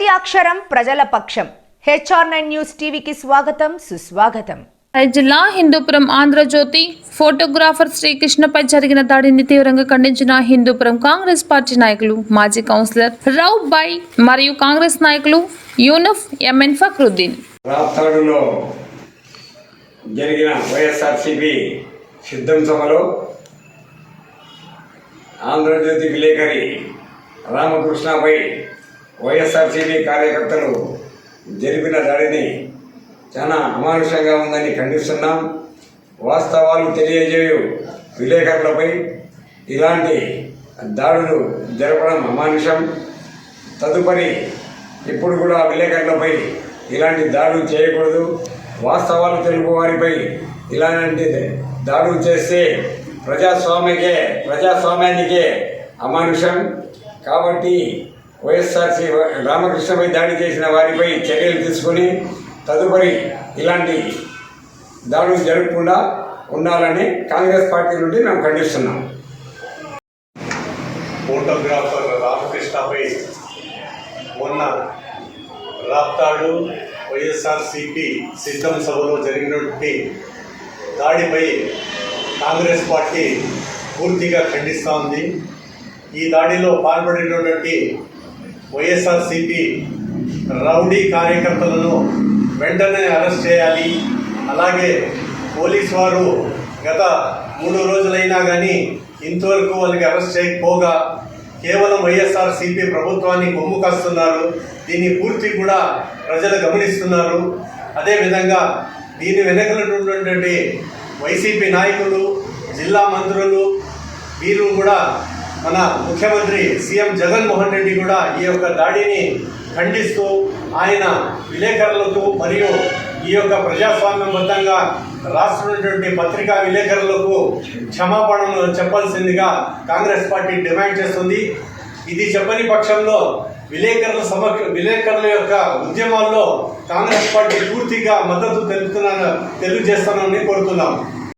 ప్రతి అక్షరం ప్రజల పక్షం. HR9 న్యూస్ టీవీకి స్వాగతం, సుస్వాగతం. జిల్లా హిందూపురం ఆంధ్రజ్యోతి ఫోటోగ్రాఫర్ శ్రీకృష్ణపై జరిగిన దాడిని తీవ్రంగా ఖండించిన హిందూపురం కాంగ్రెస్ పార్టీ నాయకులు, మాజీ కౌన్సిలర్ రావ్ బాయ్ మరియు కాంగ్రెస్ నాయకులు యూనఫ్ MN ఫక్రుద్దీన్. రాప్తాడులో జరిగిన వైఎస్ఆర్సీపీ సిద్ధం సభలో ఆంధ్రజ్యోతి విలేకరి రామకృష్ణపై వైఎస్ఆర్సీపీ కార్యకర్తలు జరిపిన దాడిని చాలా అమానుషంగా ఉందని ఖండిస్తున్నాం. వాస్తవాలు తెలియజేయు విలేకరులపై ఇలాంటి దాడులు జరపడం అమానుషం. తదుపరి ఇప్పుడు కూడా విలేకరులపై ఇలాంటి దాడులు చేయకూడదు. వాస్తవాలు తెలుగు వారిపై ఇలాంటి దాడులు చేస్తే ప్రజాస్వామ్యానికే అమానుషం. కాబట్టి వైఎస్ఆర్సీ రామకృష్ణపై దాడి చేసిన వారిపై చర్యలు తీసుకొని తదుపరి ఇలాంటి దాడులు జరగకుండా ఉండాలని కాంగ్రెస్ పార్టీ నుండి మేము ఖండిస్తున్నాం. ఫోటోగ్రాఫర్ రామకృష్ణపై మొన్న రాప్తాడు వైఎస్ఆర్సీపీ సిద్ధం సభలో జరిగినటువంటి దాడిపై కాంగ్రెస్ పార్టీ పూర్తిగా ఖండిస్తూ ఉంది. ఈ దాడిలో పాల్పడినటువంటి వైఎస్ఆర్సీపీ రౌడీ కార్యకర్తలను వెంటనే అరెస్ట్ చేయాలి. అలాగే పోలీసు వారు గత 3 రోజులైనా కానీ ఇంతవరకు వాళ్ళకి అరెస్ట్ చేయకపోగా కేవలం వైఎస్ఆర్సీపీ ప్రభుత్వాన్ని కొమ్ము కాస్తున్నారు. దీన్ని పూర్తి కూడా ప్రజలు గమనిస్తున్నారు. అదేవిధంగా దీని వెనకలున్నటువంటి వైసీపీ నాయకులు, జిల్లా మంత్రులు వీరు కూడా మన ముఖ్యమంత్రి సీఎం జగన్మోహన్ రెడ్డి కూడా ఈ యొక్క దాడిని ఖండిస్తూ ఆయన విలేకరులకు మరియు ఈ యొక్క ప్రజాస్వామ్యబద్ధంగా రాస్తున్నటువంటి పత్రికా విలేకరులకు క్షమాపణలు చెప్పాల్సిందిగా కాంగ్రెస్ పార్టీ డిమాండ్ చేస్తుంది. ఇది చెప్పని పక్షంలో విలేకరుల యొక్క ఉద్యమాల్లో కాంగ్రెస్ పార్టీ పూర్తిగా మద్దతు తెలియజేస్తానని కోరుతున్నాం.